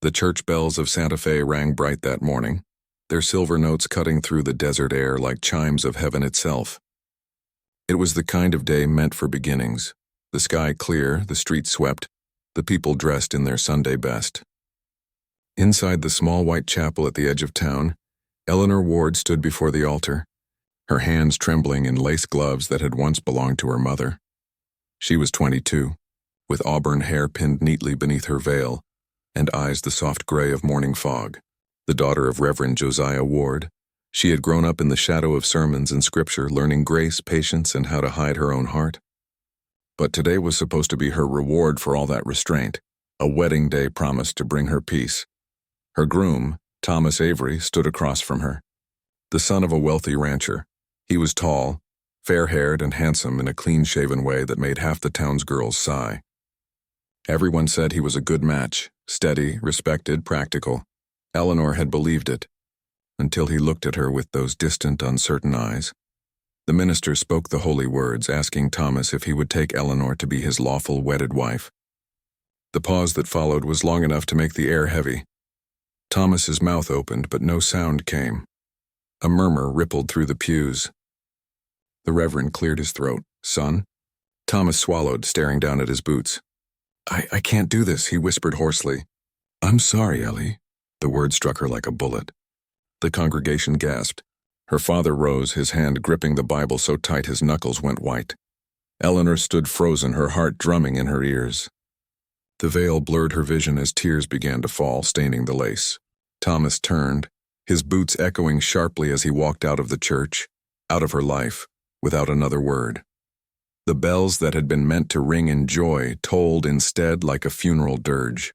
The church bells of Santa Fe rang bright that morning, their silver notes cutting through the desert air like chimes of heaven itself. It was the kind of day meant for beginnings, the sky clear, the streets swept, the people dressed in their Sunday best. Inside the small white chapel at the edge of town, Eleanor Ward stood before the altar, her hands trembling in lace gloves that had once belonged to her mother. She was 22, with auburn hair pinned neatly beneath her veil, and eyes the soft gray of morning fog. The daughter of Reverend Josiah Ward, she had grown up in the shadow of sermons and scripture, learning grace, patience, and how to hide her own heart. But today was supposed to be her reward for all that restraint, a wedding day promised to bring her peace. Her groom, Thomas Avery, stood across from her. The son of a wealthy rancher, he was tall, fair-haired, and handsome in a clean-shaven way that made half the town's girls sigh. Everyone said he was a good match, steady, respected, practical. Eleanor had believed it, until he looked at her with those distant, uncertain eyes. The minister spoke the holy words, asking Thomas if he would take Eleanor to be his lawful wedded wife. The pause that followed was long enough to make the air heavy. Thomas's mouth opened, but no sound came. A murmur rippled through the pews. The Reverend cleared his throat. "Son?" Thomas swallowed, staring down at his boots. I can't do this," he whispered hoarsely. "I'm sorry, Ellie." The word struck her like a bullet. The congregation gasped. Her father rose, his hand gripping the Bible so tight his knuckles went white. Eleanor stood frozen, her heart drumming in her ears. The veil blurred her vision as tears began to fall, staining the lace. Thomas turned, his boots echoing sharply as he walked out of the church, out of her life, without another word. The bells that had been meant to ring in joy tolled instead like a funeral dirge.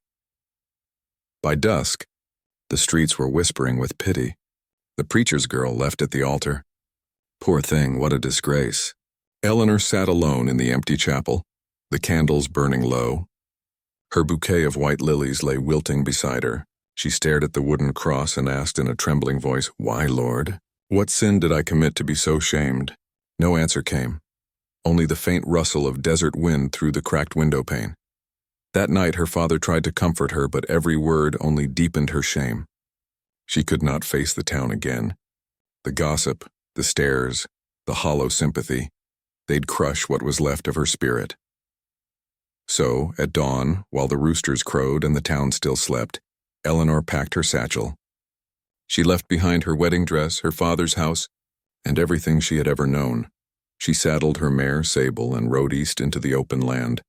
By dusk, the streets were whispering with pity. The preacher's girl left at the altar. Poor thing, what a disgrace. Eleanor sat alone in the empty chapel, the candles burning low. Her bouquet of white lilies lay wilting beside her. She stared at the wooden cross and asked in a trembling voice, "Why, Lord? What sin did I commit to be so shamed?" No answer came, only the faint rustle of desert wind through the cracked window pane. That night her father tried to comfort her, but every word only deepened her shame. She could not face the town again. The gossip, the stares, the hollow sympathy, they'd crush what was left of her spirit. So, at dawn, while the roosters crowed and the town still slept, Eleanor packed her satchel. She left behind her wedding dress, her father's house, and everything she had ever known. She saddled her mare, Sable, and rode east into the open land,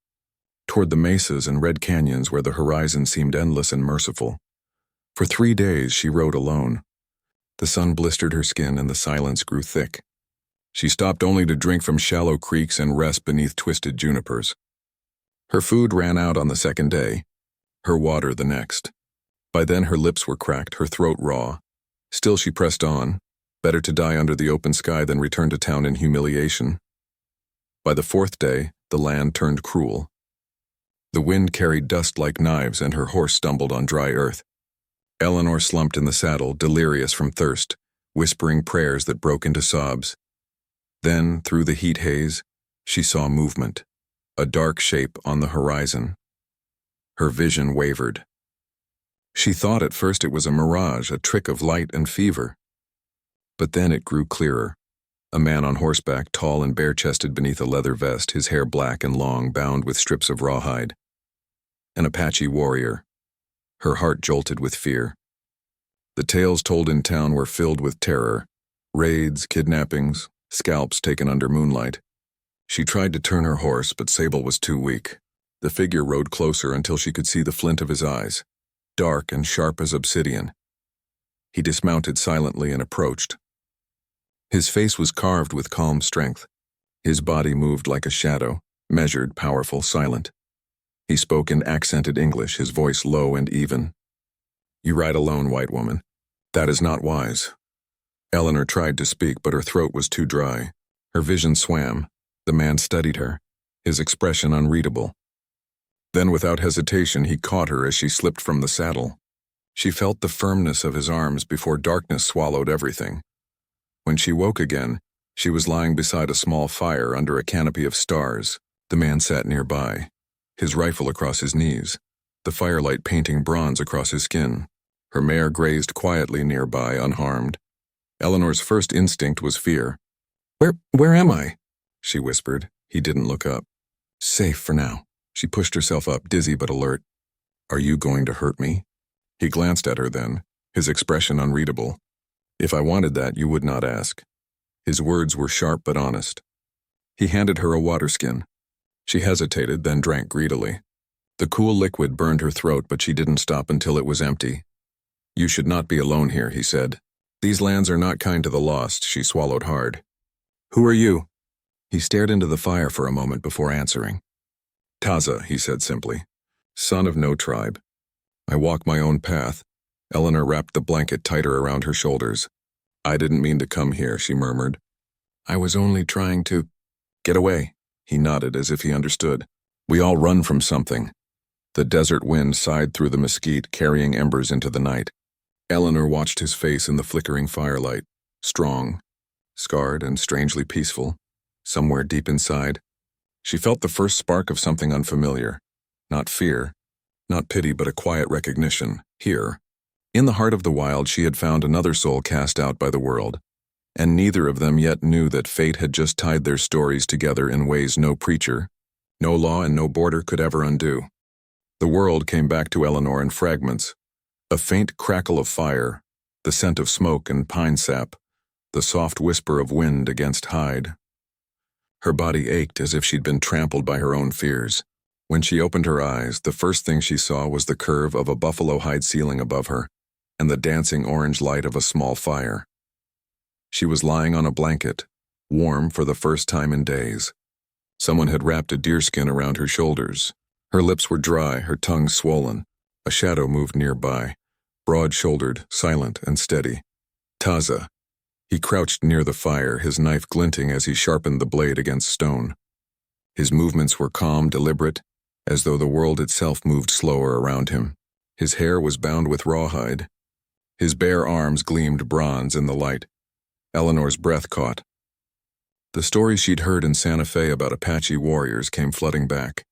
toward the mesas and red canyons where the horizon seemed endless and merciful. For 3 days she rode alone. The sun blistered her skin and the silence grew thick. She stopped only to drink from shallow creeks and rest beneath twisted junipers. Her food ran out on the second day, her water the next. By then her lips were cracked, her throat raw. Still she pressed on. Better to die under the open sky than return to town in humiliation. By the 4th day, the land turned cruel. The wind carried dust like knives and her horse stumbled on dry earth. Eleanor slumped in the saddle, delirious from thirst, whispering prayers that broke into sobs. Then, through the heat haze, she saw movement, a dark shape on the horizon. Her vision wavered. She thought at first it was a mirage, a trick of light and fever. But then it grew clearer. A man on horseback, tall and bare-chested beneath a leather vest, his hair black and long, bound with strips of rawhide. An Apache warrior. Her heart jolted with fear. The tales told in town were filled with terror. Raids, kidnappings, scalps taken under moonlight. She tried to turn her horse, but Sable was too weak. The figure rode closer until she could see the flint of his eyes, dark and sharp as obsidian. He dismounted silently and approached. His face was carved with calm strength. His body moved like a shadow, measured, powerful, silent. He spoke in accented English, his voice low and even. "You ride alone, white woman. That is not wise." Eleanor tried to speak, but her throat was too dry. Her vision swam. The man studied her, his expression unreadable. Then, without hesitation, he caught her as she slipped from the saddle. She felt the firmness of his arms before darkness swallowed everything. When she woke again, she was lying beside a small fire under a canopy of stars. The man sat nearby, his rifle across his knees. the firelight painting bronze across his skin. Her mare grazed quietly nearby, unharmed. Eleanor's first instinct was fear. Where am I?" she whispered. He didn't look up. "Safe for now." She pushed herself up, dizzy but alert. "Are you going to hurt me?" He glanced at her then, his expression unreadable. "If I wanted that, you would not ask." His words were sharp but honest. He handed her a water skin. She hesitated, then drank greedily. The cool liquid burned her throat, but she didn't stop until it was empty. "You should not be alone here," he said. "These lands are not kind to the lost." She swallowed hard. "Who are you?" He stared into the fire for a moment before answering. "Taza," he said simply. "Son of no tribe. I walk my own path." Eleanor wrapped the blanket tighter around her shoulders. "I didn't mean to come here," she murmured. "I was only trying to—" "Get away." He nodded as if he understood. "We all run from something." The desert wind sighed through the mesquite, carrying embers into the night. Eleanor watched his face in the flickering firelight, strong, scarred and strangely peaceful, somewhere deep inside. She felt the first spark of something unfamiliar. Not fear, not pity, but a quiet recognition. Here, in the heart of the wild, she had found another soul cast out by the world, and neither of them yet knew that fate had just tied their stories together in ways no preacher, no law, and no border could ever undo. The world came back to Eleanor in fragments. A faint crackle of fire, the scent of smoke and pine sap, the soft whisper of wind against hide. Her body ached as if she'd been trampled by her own fears. When she opened her eyes, the first thing she saw was the curve of a buffalo hide ceiling above her and the dancing orange light of a small fire. She was lying on a blanket, warm for the first time in days. Someone had wrapped a deerskin around her shoulders. Her lips were dry, her tongue swollen. A shadow moved nearby, broad-shouldered, silent and steady. Taza. He crouched near the fire, his knife glinting as he sharpened the blade against stone. His movements were calm, deliberate, as though the world itself moved slower around him. His hair was bound with rawhide. His bare arms gleamed bronze in the light. Eleanor's breath caught. The stories she'd heard in Santa Fe about Apache warriors came flooding back.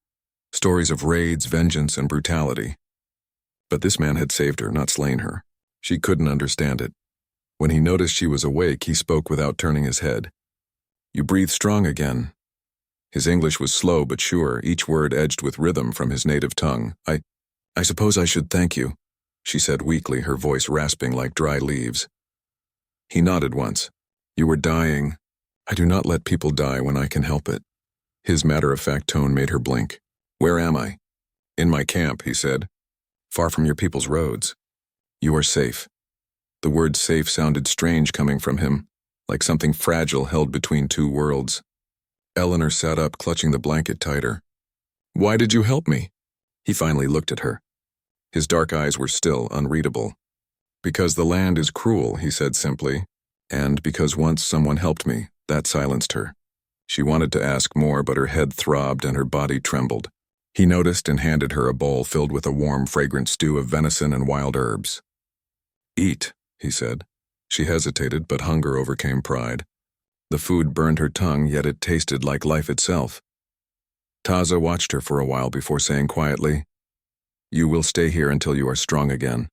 Stories of raids, vengeance, and brutality. But this man had saved her, not slain her. She couldn't understand it. When he noticed she was awake, he spoke without turning his head. "You breathe strong again." His English was slow but sure, each word edged with rhythm from his native tongue. I suppose I should thank you," she said weakly, her voice rasping like dry leaves. He nodded once. "You were dying. I do not let people die when I can help it." His matter-of-fact tone made her blink. "Where am I?" "In my camp," he said. "Far from your people's roads. You are safe." The word safe sounded strange coming from him, like something fragile held between two worlds. Eleanor sat up, clutching the blanket tighter. "Why did you help me?" He finally looked at her. His dark eyes were still unreadable. "Because the land is cruel," he said simply, "and because once someone helped me." That silenced her. She wanted to ask more, but her head throbbed and her body trembled. He noticed and handed her a bowl filled with a warm, fragrant stew of venison and wild herbs. "Eat," he said. She hesitated, but hunger overcame pride. The food burned her tongue, yet it tasted like life itself. Taza watched her for a while before saying quietly, "You will stay here until you are strong again."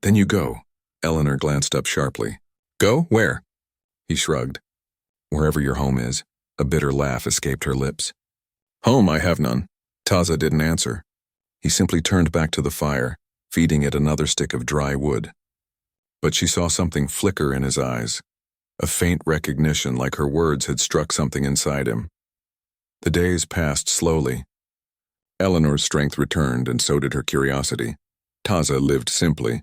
"Then you go." Eleanor glanced up sharply. "Go? Where?" He shrugged. "Wherever your home is." A bitter laugh escaped her lips. "Home, I have none." Taza didn't answer. He simply turned back to the fire, feeding it another stick of dry wood. But she saw something flicker in his eyes, a faint recognition like her words had struck something inside him. The days passed slowly. Eleanor's strength returned, and so did her curiosity. Taza lived simply.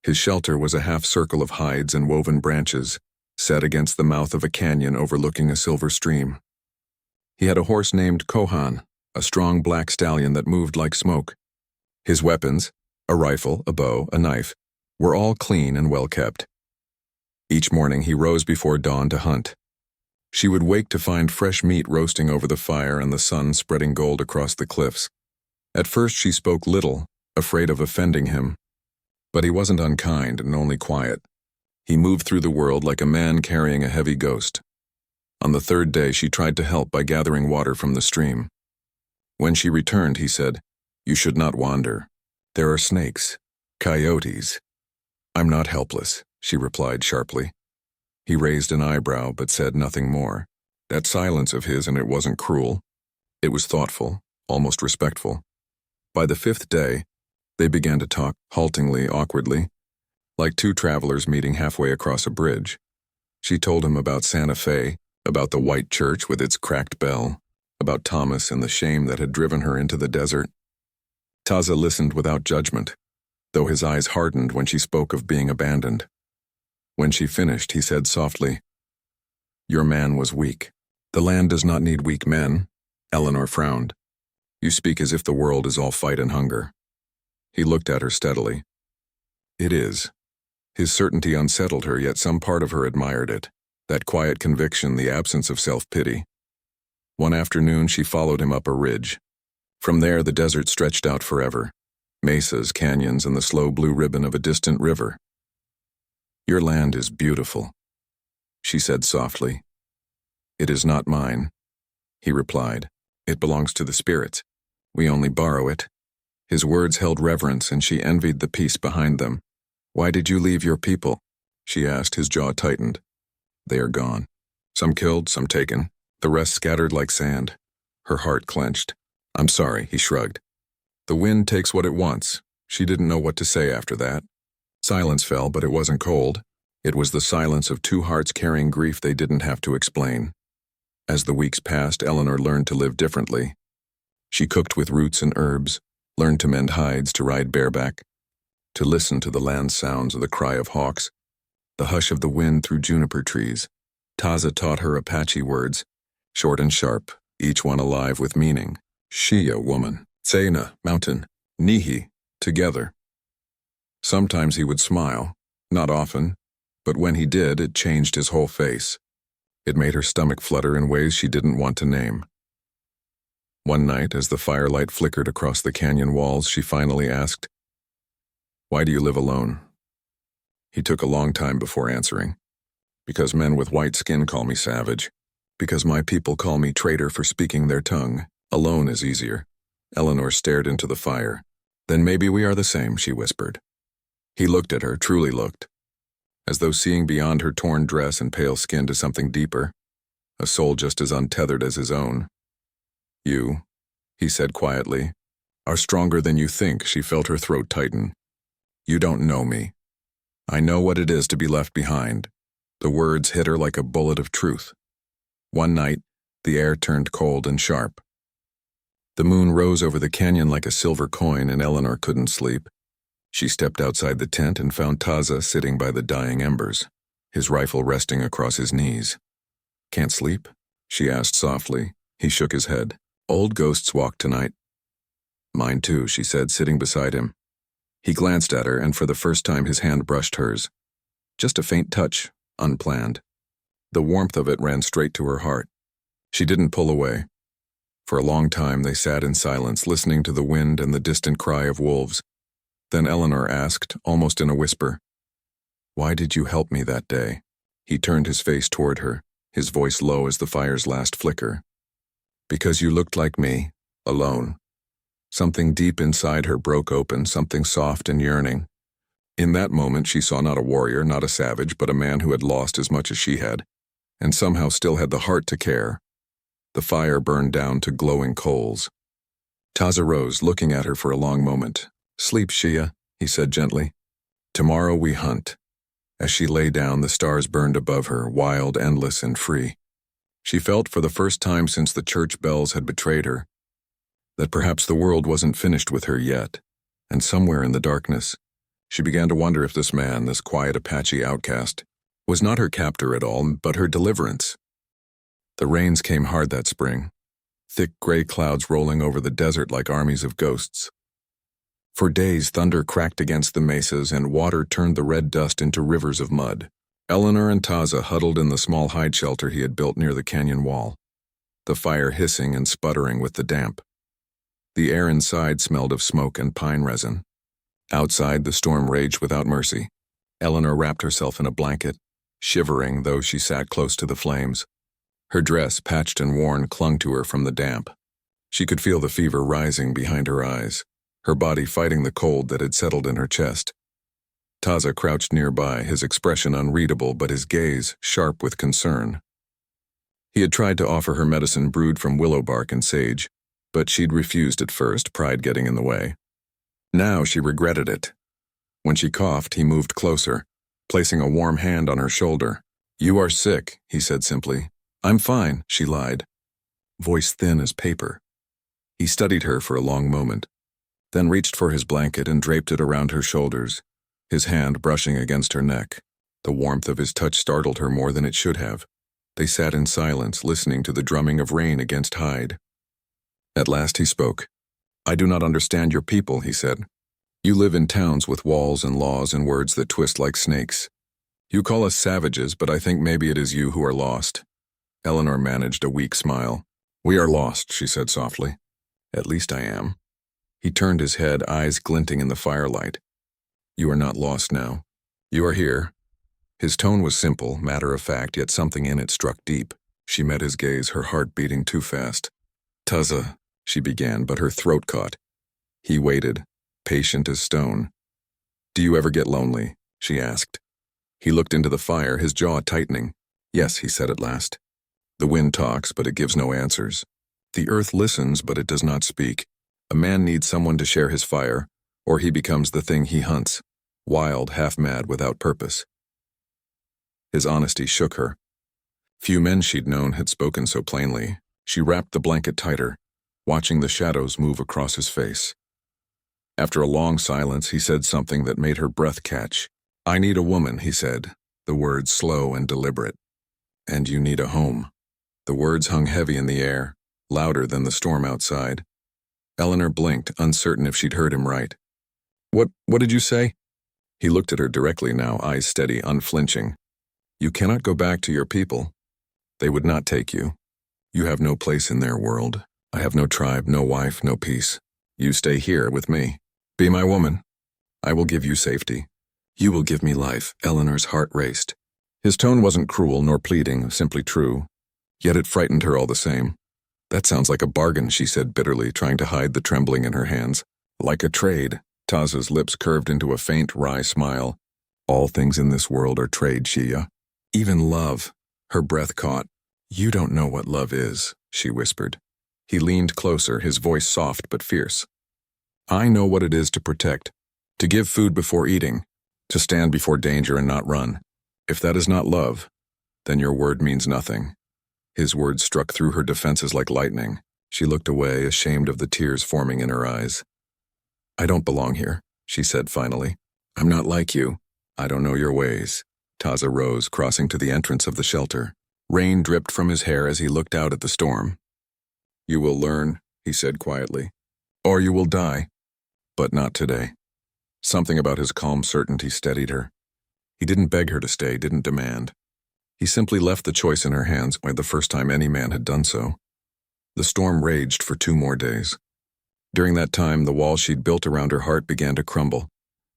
His shelter was a half-circle of hides and woven branches, set against the mouth of a canyon overlooking a silver stream. He had a horse named Kohan, a strong black stallion that moved like smoke. His weapons, a rifle, a bow, a knife, were all clean and well kept. Each morning he rose before dawn to hunt. She would wake to find fresh meat roasting over the fire and the sun spreading gold across the cliffs. At first she spoke little, afraid of offending him. But he wasn't unkind and only quiet. He moved through the world like a man carrying a heavy ghost. On the third day she tried to help by gathering water from the stream. When she returned, he said, You should not wander. There are snakes, coyotes. I'm not helpless, she replied sharply. He raised an eyebrow but said nothing more. That silence of his, and it wasn't cruel. It was thoughtful, almost respectful. By the fifth day, they began to talk, haltingly, awkwardly, like two travelers meeting halfway across a bridge. She told him about Santa Fe, about the white church with its cracked bell, about Thomas and the shame that had driven her into the desert. Taza listened without judgment, though his eyes hardened when she spoke of being abandoned. When she finished, he said softly, "Your man was weak. The land does not need weak men." Eleanor frowned. "You speak as if the world is all fight and hunger." He looked at her steadily. "It is." His certainty unsettled her, yet some part of her admired it. That quiet conviction, the absence of self-pity. One afternoon, she followed him up a ridge. From there, the desert stretched out forever. Mesas, canyons, and the slow blue ribbon of a distant river. "Your land is beautiful," she said softly. "It is not mine," he replied. "It belongs to the spirits. We only borrow it." His words held reverence, and she envied the peace behind them. "Why did you leave your people?" she asked, his jaw tightened. "They are gone. Some killed, some taken, the rest scattered like sand." Her heart clenched. "I'm sorry," he shrugged. "The wind takes what it wants." She didn't know what to say after that. Silence fell, but it wasn't cold. It was the silence of two hearts carrying grief they didn't have to explain. As the weeks passed, Eleanor learned to live differently. She cooked with roots and herbs, learned to mend hides, to ride bareback, to listen to the land sounds of the cry of hawks, the hush of the wind through juniper trees. Taza taught her Apache words, short and sharp, each one alive with meaning. Shia, woman. Tsena, mountain. Nihi, together. Sometimes he would smile, not often, but when he did, it changed his whole face. It made her stomach flutter in ways she didn't want to name. One night, as the firelight flickered across the canyon walls, she finally asked, "Why do you live alone?" He took a long time before answering. "Because men with white skin call me savage. Because my people call me traitor for speaking their tongue. Alone is easier." Eleanor stared into the fire. "Then maybe we are the same," she whispered. He looked at her, truly looked, as though seeing beyond her torn dress and pale skin to something deeper, a soul just as untethered as his own. "You," he said quietly, "are stronger than you think." She felt her throat tighten. "You don't know me. I know what it is to be left behind." The words hit her like a bullet of truth. One night, the air turned cold and sharp. The moon rose over the canyon like a silver coin, and Eleanor couldn't sleep. She stepped outside the tent and found Taza sitting by the dying embers, his rifle resting across his knees. "Can't sleep?" she asked softly. He shook his head. "Old ghosts walk tonight." "Mine too," she said, sitting beside him. He glanced at her, and for the first time his hand brushed hers. Just a faint touch, unplanned. The warmth of it ran straight to her heart. She didn't pull away. For a long time they sat in silence, listening to the wind and the distant cry of wolves. Then Eleanor asked, almost in a whisper, "Why did you help me that day?" He turned his face toward her, his voice low as the fire's last flicker. "Because you looked like me, alone." Something deep inside her broke open, something soft and yearning. In that moment she saw not a warrior, not a savage, but a man who had lost as much as she had, and somehow still had the heart to care. The fire burned down to glowing coals. Taza rose, looking at her for a long moment. "Sleep, Shia," he said gently. "Tomorrow we hunt." As she lay down, the stars burned above her, wild, endless, and free. She felt for the first time since the church bells had betrayed her, that perhaps the world wasn't finished with her yet, and somewhere in the darkness, she began to wonder if this man, this quiet Apache outcast, was not her captor at all, but her deliverance. The rains came hard that spring, thick gray clouds rolling over the desert like armies of ghosts. For days, thunder cracked against the mesas and water turned the red dust into rivers of mud. Eleanor and Taza huddled in the small hide shelter he had built near the canyon wall, the fire hissing and sputtering with the damp. The air inside smelled of smoke and pine resin. Outside, the storm raged without mercy. Eleanor wrapped herself in a blanket, shivering though she sat close to the flames. Her dress, patched and worn, clung to her from the damp. She could feel the fever rising behind her eyes. her body fighting the cold that had settled in her chest. Taza crouched nearby, his expression unreadable but his gaze sharp with concern. He had tried to offer her medicine brewed from willow bark and sage, but she'd refused at first, pride getting in the way. Now she regretted it. When she coughed, he moved closer, placing a warm hand on her shoulder. "You are sick," he said simply. "I'm fine," she lied, voice thin as paper. He studied her for a long moment, then reached for his blanket and draped it around her shoulders, his hand brushing against her neck. The warmth of his touch startled her more than it should have. They sat in silence, listening to the drumming of rain against hide. At last he spoke. "I do not understand your people," he said. "You live in towns with walls and laws and words that twist like snakes. You call us savages, but I think maybe it is you who are lost." Eleanor managed a weak smile. "We are lost," she said softly. "At least I am." He turned his head, eyes glinting in the firelight. "You are not lost now. You are here." His tone was simple, matter-of-fact, yet something in it struck deep. She met his gaze, her heart beating too fast. "Taza," she began, but her throat caught. He waited, patient as stone. "Do you ever get lonely?" she asked. He looked into the fire, his jaw tightening. "Yes," he said at last. "The wind talks, but it gives no answers. The earth listens, but it does not speak. A man needs someone to share his fire, or he becomes the thing he hunts, wild, half-mad, without purpose." His honesty shook her. Few men she'd known had spoken so plainly. She wrapped the blanket tighter, watching the shadows move across his face. After a long silence, he said something that made her breath catch. "I need a woman," he said, the words slow and deliberate. "And you need a home." The words hung heavy in the air, louder than the storm outside. Eleanor blinked, uncertain if she'd heard him right. What did you say?" He looked at her directly now, eyes steady, unflinching. "You cannot go back to your people. They would not take you. You have no place in their world. I have no tribe, no wife, no peace. You stay here with me. Be my woman. I will give you safety. You will give me life." Eleanor's heart raced. His tone wasn't cruel nor pleading, simply true. Yet it frightened her all the same. "That sounds like a bargain," she said bitterly, trying to hide the trembling in her hands. "Like a trade." Taza's lips curved into a faint, wry smile. "All things in this world are trade, Shia. Even love." Her breath caught. "You don't know what love is," she whispered. He leaned closer, his voice soft but fierce. "I know what it is to protect, to give food before eating, to stand before danger and not run. If that is not love, then your word means nothing." His words struck through her defenses like lightning. She looked away, ashamed of the tears forming in her eyes. "I don't belong here," she said finally. "I'm not like you. I don't know your ways." Taza rose, crossing to the entrance of the shelter. Rain dripped from his hair as he looked out at the storm. "You will learn," he said quietly, "or you will die. But not today." Something about his calm certainty steadied her. He didn't beg her to stay, didn't demand. He simply left the choice in her hands by the first time any man had done so. The storm raged for 2 more days. During that time, the wall she'd built around her heart began to crumble.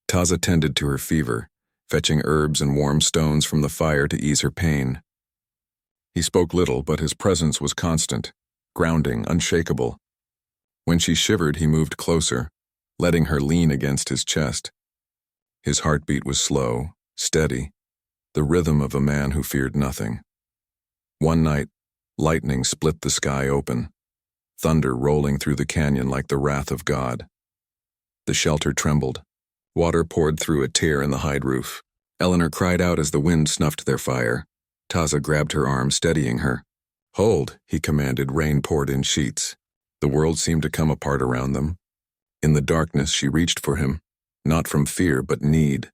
Taza tended to her fever, fetching herbs and warm stones from the fire to ease her pain. He spoke little, but his presence was constant, grounding, unshakable. When she shivered, he moved closer, letting her lean against his chest. His heartbeat was slow, steady, the rhythm of a man who feared nothing. One night, lightning split the sky open, thunder rolling through the canyon like the wrath of God. The shelter trembled. Water poured through a tear in the hide roof. Eleanor cried out as the wind snuffed their fire. Taza grabbed her arm, steadying her. "Hold," he commanded. Rain poured in sheets. The world seemed to come apart around them. In the darkness, she reached for him, not from fear but need.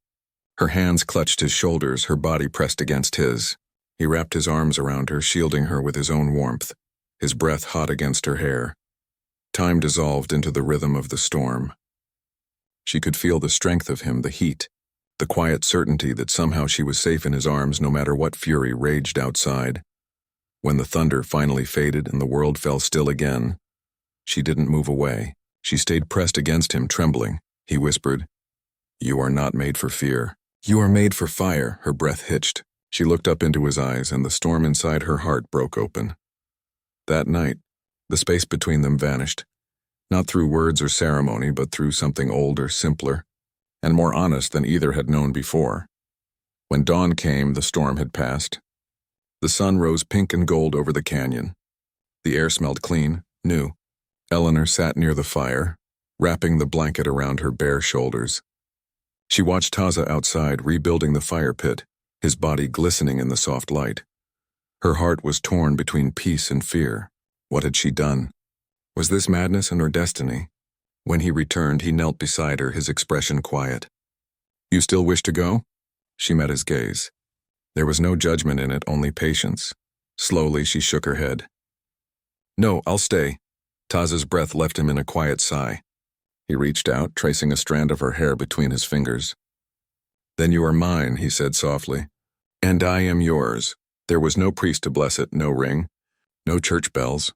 Her hands clutched his shoulders, her body pressed against his. He wrapped his arms around her, shielding her with his own warmth, his breath hot against her hair. Time dissolved into the rhythm of the storm. She could feel the strength of him, the heat, the quiet certainty that somehow she was safe in his arms no matter what fury raged outside. When the thunder finally faded and the world fell still again, she didn't move away. She stayed pressed against him, trembling. He whispered, "You are not made for fear. You are made for fire." Her breath hitched. She looked up into his eyes, and the storm inside her heart broke open. That night, the space between them vanished. Not through words or ceremony, but through something older, simpler, and more honest than either had known before. When dawn came, the storm had passed. The sun rose pink and gold over the canyon. The air smelled clean, new. Eleanor sat near the fire, wrapping the blanket around her bare shoulders. She watched Taza outside, rebuilding the fire pit, his body glistening in the soft light. Her heart was torn between peace and fear. What had she done? Was this madness and her destiny? When he returned, he knelt beside her, his expression quiet. "You still wish to go?" She met his gaze. There was no judgment in it, only patience. Slowly, she shook her head. "No, I'll stay." Taza's breath left him in a quiet sigh. He reached out, tracing a strand of her hair between his fingers. "Then you are mine," he said softly. "And I am yours." There was no priest to bless it, no ring, no church bells,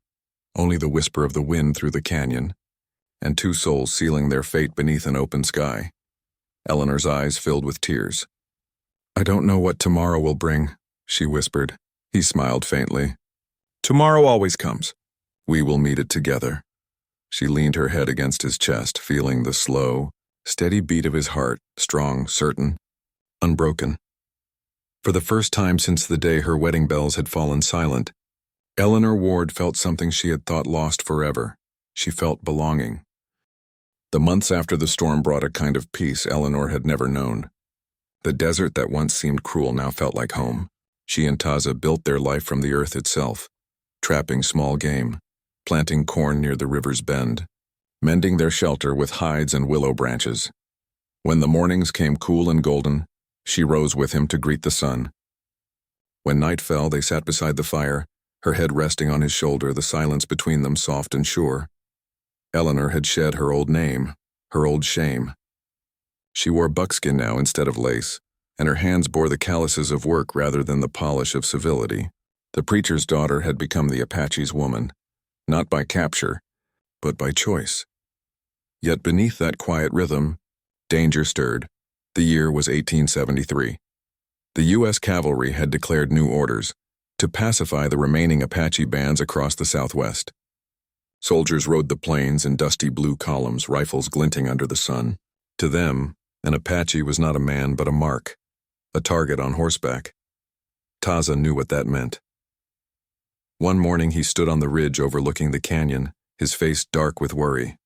only the whisper of the wind through the canyon, and two souls sealing their fate beneath an open sky. Eleanor's eyes filled with tears. "I don't know what tomorrow will bring," she whispered. He smiled faintly. "Tomorrow always comes. We will meet it together." She leaned her head against his chest, feeling the slow, steady beat of his heart, strong, certain, unbroken. For the first time since the day her wedding bells had fallen silent, Eleanor Ward felt something she had thought lost forever. She felt belonging. The months after the storm brought a kind of peace Eleanor had never known. The desert that once seemed cruel now felt like home. She and Taza built their life from the earth itself, trapping small game, planting corn near the river's bend, mending their shelter with hides and willow branches. When the mornings came cool and golden, she rose with him to greet the sun. When night fell, they sat beside the fire, her head resting on his shoulder, the silence between them soft and sure. Eleanor had shed her old name, her old shame. She wore buckskin now instead of lace, and her hands bore the calluses of work rather than the polish of civility. The preacher's daughter had become the Apache's woman, not by capture, but by choice. Yet beneath that quiet rhythm, danger stirred. The year was 1873. The U.S. cavalry had declared new orders to pacify the remaining Apache bands across the Southwest. Soldiers rode the plains in dusty blue columns, rifles glinting under the sun. To them, an Apache was not a man but a mark, a target on horseback. Taza knew what that meant. One morning he stood on the ridge overlooking the canyon, his face dark with worry.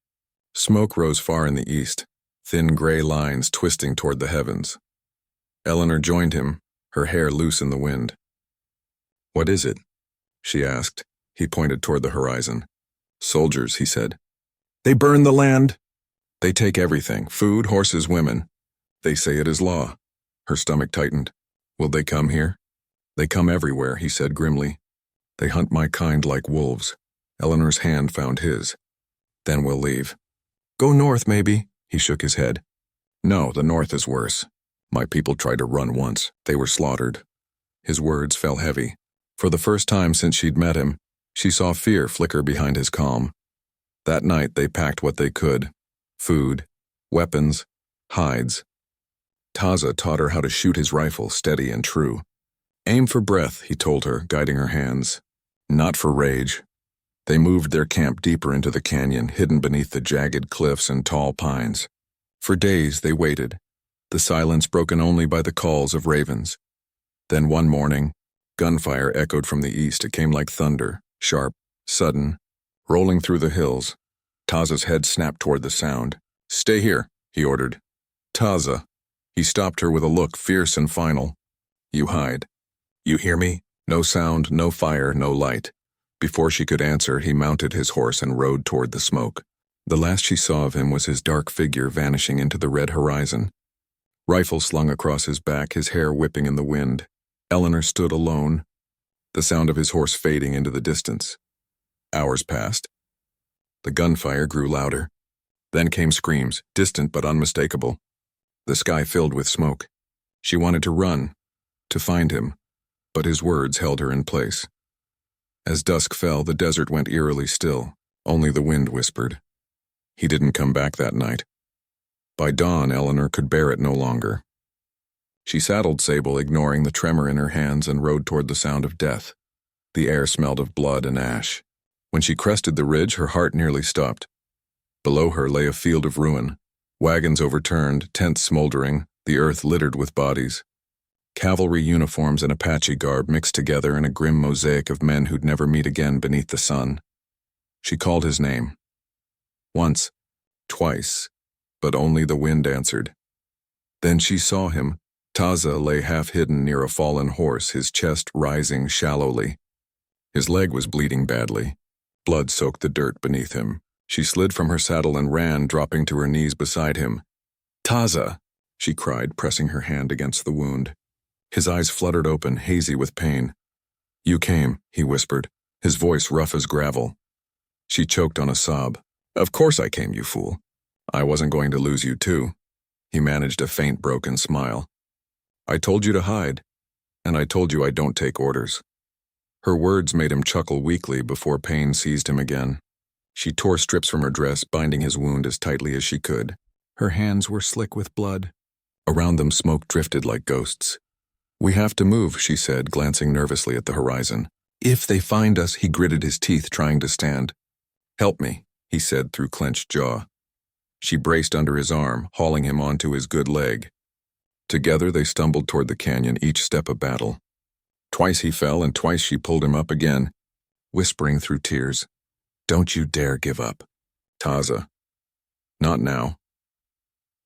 Smoke rose far in the east, thin gray lines twisting toward the heavens. Eleanor joined him, her hair loose in the wind. "What is it?" she asked. He pointed toward the horizon. "Soldiers," he said. "They burn the land. They take everything, food, horses, women. They say it is law." Her stomach tightened. "Will they come here?" "They come everywhere," he said grimly. "They hunt my kind like wolves." Eleanor's hand found his. "Then we'll leave." "Go north, maybe." He shook his head. "No, the north is worse. My people tried to run once. They were slaughtered." His words fell heavy. For the first time since she'd met him, she saw fear flicker behind his calm. That night they packed what they could. Food, weapons, hides. Taza taught her how to shoot his rifle, steady and true. "Aim for breath," he told her, guiding her hands. "Not for rage." They moved their camp deeper into the canyon, hidden beneath the jagged cliffs and tall pines. For days they waited, the silence broken only by the calls of ravens. Then one morning, gunfire echoed from the east. It came like thunder, sharp, sudden, rolling through the hills. Taza's head snapped toward the sound. "Stay here," he ordered. "Taza." He stopped her with a look fierce and final. "You hide. You hear me? No sound, no fire, no light." Before she could answer, he mounted his horse and rode toward the smoke. The last she saw of him was his dark figure vanishing into the red horizon. Rifle slung across his back, his hair whipping in the wind. Eleanor stood alone, the sound of his horse fading into the distance. Hours passed. The gunfire grew louder. Then came screams, distant but unmistakable. The sky filled with smoke. She wanted to run, to find him, but his words held her in place. As dusk fell, the desert went eerily still. Only the wind whispered. He didn't come back that night. By dawn, Eleanor could bear it no longer. She saddled Sable, ignoring the tremor in her hands, and rode toward the sound of death. The air smelled of blood and ash. When she crested the ridge, her heart nearly stopped. Below her lay a field of ruin, wagons overturned, tents smoldering, the earth littered with bodies. Cavalry uniforms and Apache garb mixed together in a grim mosaic of men who'd never meet again beneath the sun. She called his name. Once, twice, but only the wind answered. Then she saw him. Taza lay half-hidden near a fallen horse, his chest rising shallowly. His leg was bleeding badly. Blood soaked the dirt beneath him. She slid from her saddle and ran, dropping to her knees beside him. "Taza!" she cried, pressing her hand against the wound. His eyes fluttered open, hazy with pain. "You came," he whispered, his voice rough as gravel. She choked on a sob. "Of course I came, you fool. I wasn't going to lose you too." He managed a faint, broken smile. "I told you to hide, and I told you I don't take orders." Her words made him chuckle weakly before pain seized him again. She tore strips from her dress, binding his wound as tightly as she could. Her hands were slick with blood. Around them smoke drifted like ghosts. "We have to move," she said, glancing nervously at the horizon. "If they find us," he gritted his teeth, trying to stand. "Help me," he said through clenched jaw. She braced under his arm, hauling him onto his good leg. Together they stumbled toward the canyon, each step a battle. Twice he fell, and twice she pulled him up again, whispering through tears, "Don't you dare give up, Taza. Not now."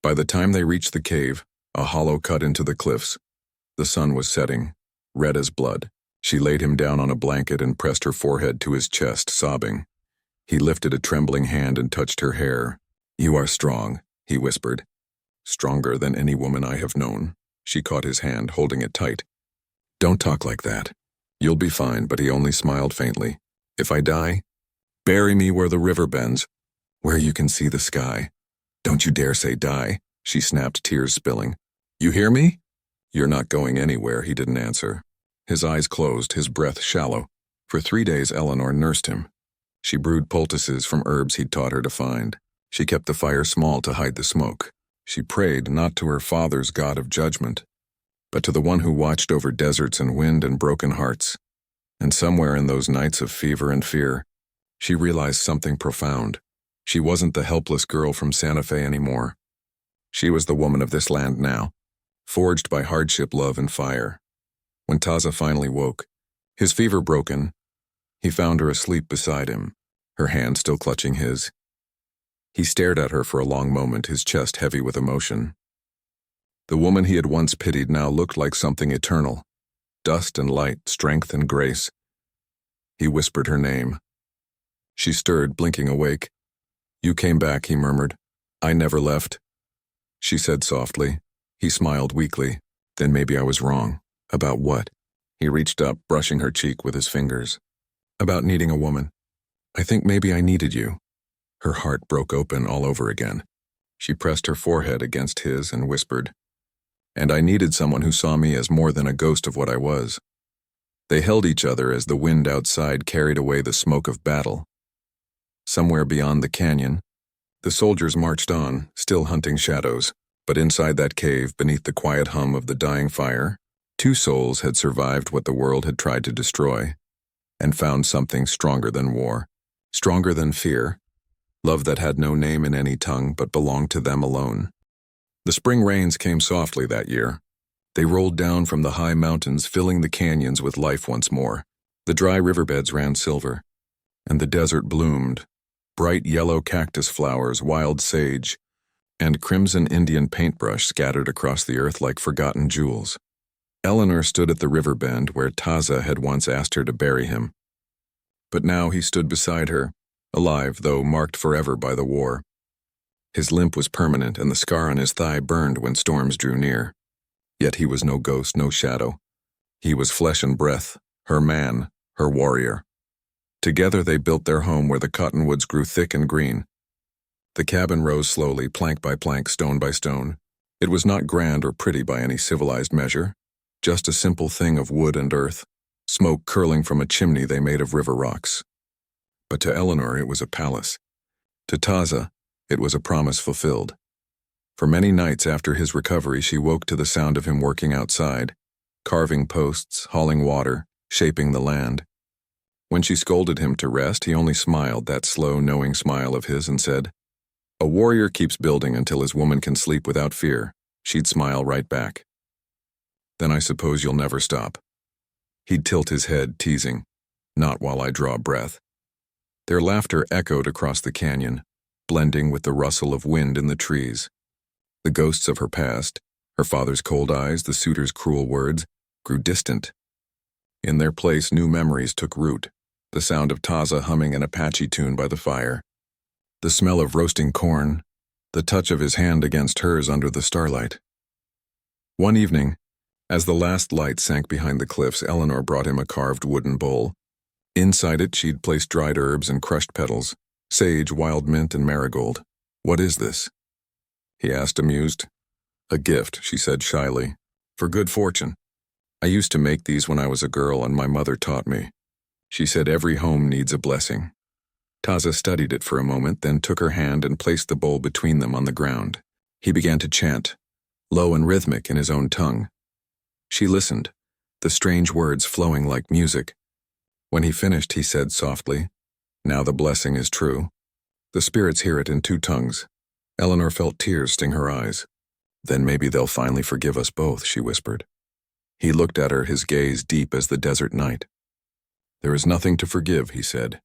By the time they reached the cave, a hollow cut into the cliffs, the sun was setting, red as blood. She laid him down on a blanket and pressed her forehead to his chest, sobbing. He lifted a trembling hand and touched her hair. "You are strong," he whispered. "Stronger than any woman I have known." She caught his hand, holding it tight. "Don't talk like that. You'll be fine," but he only smiled faintly. "If I die, bury me where the river bends, where you can see the sky. Don't you dare say die," she snapped, tears spilling. "You hear me?" "You're not going anywhere," he didn't answer. His eyes closed, his breath shallow. For 3 days Eleanor nursed him. She brewed poultices from herbs he'd taught her to find. She kept the fire small to hide the smoke. She prayed not to her father's God of judgment, but to the one who watched over deserts and wind and broken hearts. And somewhere in those nights of fever and fear, she realized something profound. She wasn't the helpless girl from Santa Fe anymore. She was the woman of this land now, forged by hardship, love, and fire. When Taza finally woke, his fever broken, he found her asleep beside him, her hand still clutching his. He stared at her for a long moment, his chest heavy with emotion. The woman he had once pitied now looked like something eternal. Dust and light, strength and grace. He whispered her name. She stirred, blinking awake. "You came back," he murmured. "I never left." She said softly. He smiled weakly. "Then maybe I was wrong." "About what?" He reached up, brushing her cheek with his fingers. "About needing a woman. I think maybe I needed you." Her heart broke open all over again. She pressed her forehead against his and whispered, "And I needed someone who saw me as more than a ghost of what I was." They held each other as the wind outside carried away the smoke of battle. Somewhere beyond the canyon, the soldiers marched on, still hunting shadows, but inside that cave, beneath the quiet hum of the dying fire, 2 souls had survived what the world had tried to destroy, and found something stronger than war, stronger than fear, love that had no name in any tongue but belonged to them alone. The spring rains came softly that year. They rolled down from the high mountains, filling the canyons with life once more. The dry riverbeds ran silver, and the desert bloomed, bright yellow cactus flowers, wild sage, and crimson Indian paintbrush scattered across the earth like forgotten jewels. Eleanor stood at the river bend where Taza had once asked her to bury him. But now he stood beside her, alive, though marked forever by the war. His limp was permanent, and the scar on his thigh burned when storms drew near. Yet he was no ghost, no shadow. He was flesh and breath, her man, her warrior. Together they built their home where the cottonwoods grew thick and green. The cabin rose slowly, plank by plank, stone by stone. It was not grand or pretty by any civilized measure, just a simple thing of wood and earth, smoke curling from a chimney they made of river rocks. But to Eleanor it was a palace. To Taza, it was a promise fulfilled. For many nights after his recovery, she woke to the sound of him working outside, carving posts, hauling water, shaping the land. When she scolded him to rest, he only smiled, that slow, knowing smile of his, and said, A warrior keeps building until his woman can sleep without fear. She'd smile right back. Then I suppose you'll never stop. He'd tilt his head, teasing. Not while I draw breath. Their laughter echoed across the canyon, blending with the rustle of wind in the trees. The ghosts of her past, her father's cold eyes, the suitor's cruel words, grew distant. In their place, new memories took root, the sound of Taza humming an Apache tune by the fire, the smell of roasting corn, the touch of his hand against hers under the starlight. One evening, as the last light sank behind the cliffs, Eleanor brought him a carved wooden bowl. Inside it, she'd placed dried herbs and crushed petals, sage, wild mint, and marigold. "What is this?" he asked, amused. "A gift," she said shyly, "for good fortune. I used to make these when I was a girl, and my mother taught me. She said every home needs a blessing." Taza studied it for a moment, then took her hand and placed the bowl between them on the ground. He began to chant, low and rhythmic in his own tongue. She listened, the strange words flowing like music. When he finished, he said softly, "Now the blessing is true. The spirits hear it in two tongues." Eleanor felt tears sting her eyes. "Then maybe they'll finally forgive us both," she whispered. He looked at her, his gaze deep as the desert night. "There is nothing to forgive," he said.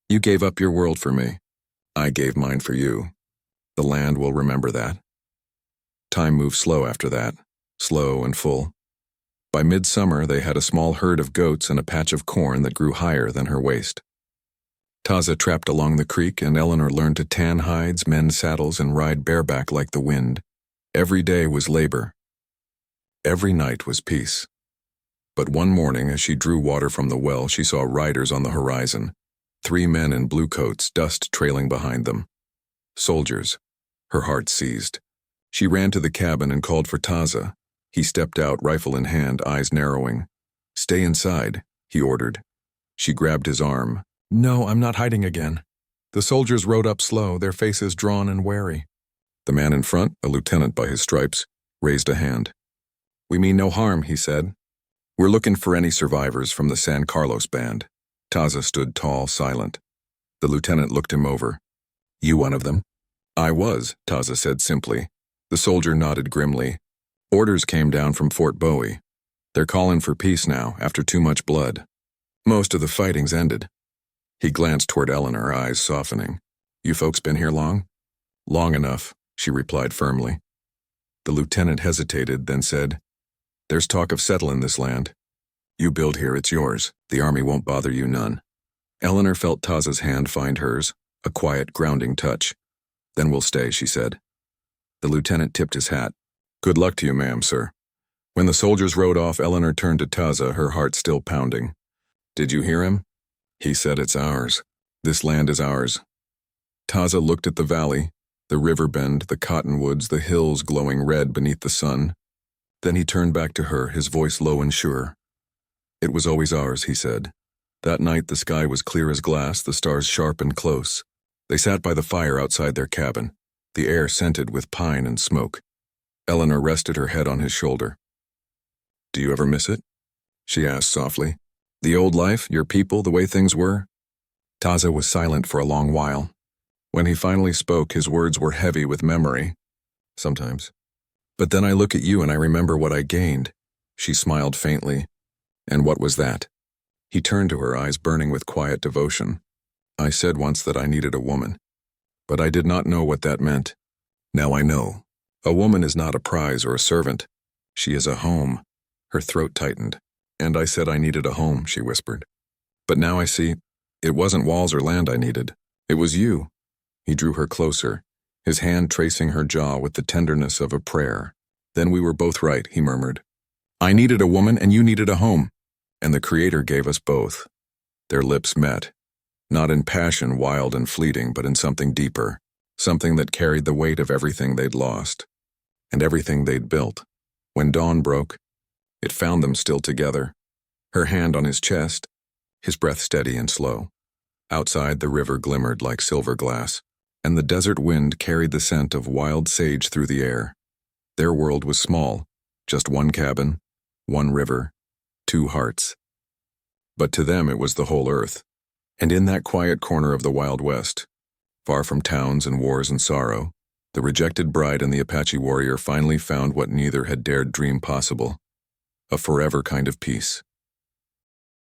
"You gave up your world for me. I gave mine for you. The land will remember that." Time moved slow after that, slow and full. By midsummer, they had a small herd of goats and a patch of corn that grew higher than her waist. Taza trapped along the creek, and Eleanor learned to tan hides, mend saddles, and ride bareback like the wind. Every day was labor. Every night was peace. But one morning, as she drew water from the well, she saw riders on the horizon. 3 men in blue coats, dust trailing behind them. Soldiers. Her heart seized. She ran to the cabin and called for Taza. He stepped out, rifle in hand, eyes narrowing. "Stay inside," he ordered. She grabbed his arm. "No, I'm not hiding again." The soldiers rode up slow, their faces drawn and wary. The man in front, a lieutenant by his stripes, raised a hand. "We mean no harm," he said. "We're looking for any survivors from the San Carlos band." Taza stood tall, silent. The lieutenant looked him over. "You one of them?" "I was," Taza said simply. The soldier nodded grimly. "Orders came down from Fort Bowie. They're calling for peace now, after too much blood. Most of the fighting's ended." He glanced toward Eleanor, eyes softening. "You folks been here long?" "Long enough," she replied firmly. The lieutenant hesitated, then said, "There's talk of settling this land. You build here, it's yours. The army won't bother you none." Eleanor felt Taza's hand find hers, a quiet, grounding touch. "Then we'll stay," she said. The lieutenant tipped his hat. "Good luck to you, ma'am, sir." When the soldiers rode off, Eleanor turned to Taza, her heart still pounding. "Did you hear him? He said it's ours. This land is ours." Taza looked at the valley, the river bend, the cottonwoods, the hills glowing red beneath the sun. Then he turned back to her, his voice low and sure. "It was always ours," he said. That night the sky was clear as glass, the stars sharp and close. They sat by the fire outside their cabin, the air scented with pine and smoke. Eleanor rested her head on his shoulder. "Do you ever miss it?" she asked softly. "The old life, your people, the way things were?" Taza was silent for a long while. When he finally spoke, his words were heavy with memory. "Sometimes. But then I look at you and I remember what I gained." She smiled faintly. "And what was that?" He turned to her, eyes burning with quiet devotion. "I said once that I needed a woman. But I did not know what that meant. Now I know. A woman is not a prize or a servant. She is a home." Her throat tightened. "And I said I needed a home," she whispered. "But now I see, it wasn't walls or land I needed. It was you." He drew her closer, his hand tracing her jaw with the tenderness of a prayer. "Then we were both right," he murmured. "I needed a woman and you needed a home. And the Creator gave us both." Their lips met, not in passion wild and fleeting, but in something deeper, something that carried the weight of everything they'd lost, and everything they'd built. When dawn broke, it found them still together, her hand on his chest, his breath steady and slow. Outside, the river glimmered like silver glass, and the desert wind carried the scent of wild sage through the air. Their world was small, just one cabin, one river, 2 hearts. But to them it was the whole earth. And in that quiet corner of the Wild West, Far from towns and wars and sorrow, the rejected bride and the Apache warrior finally found what neither had dared dream possible: a forever kind of peace.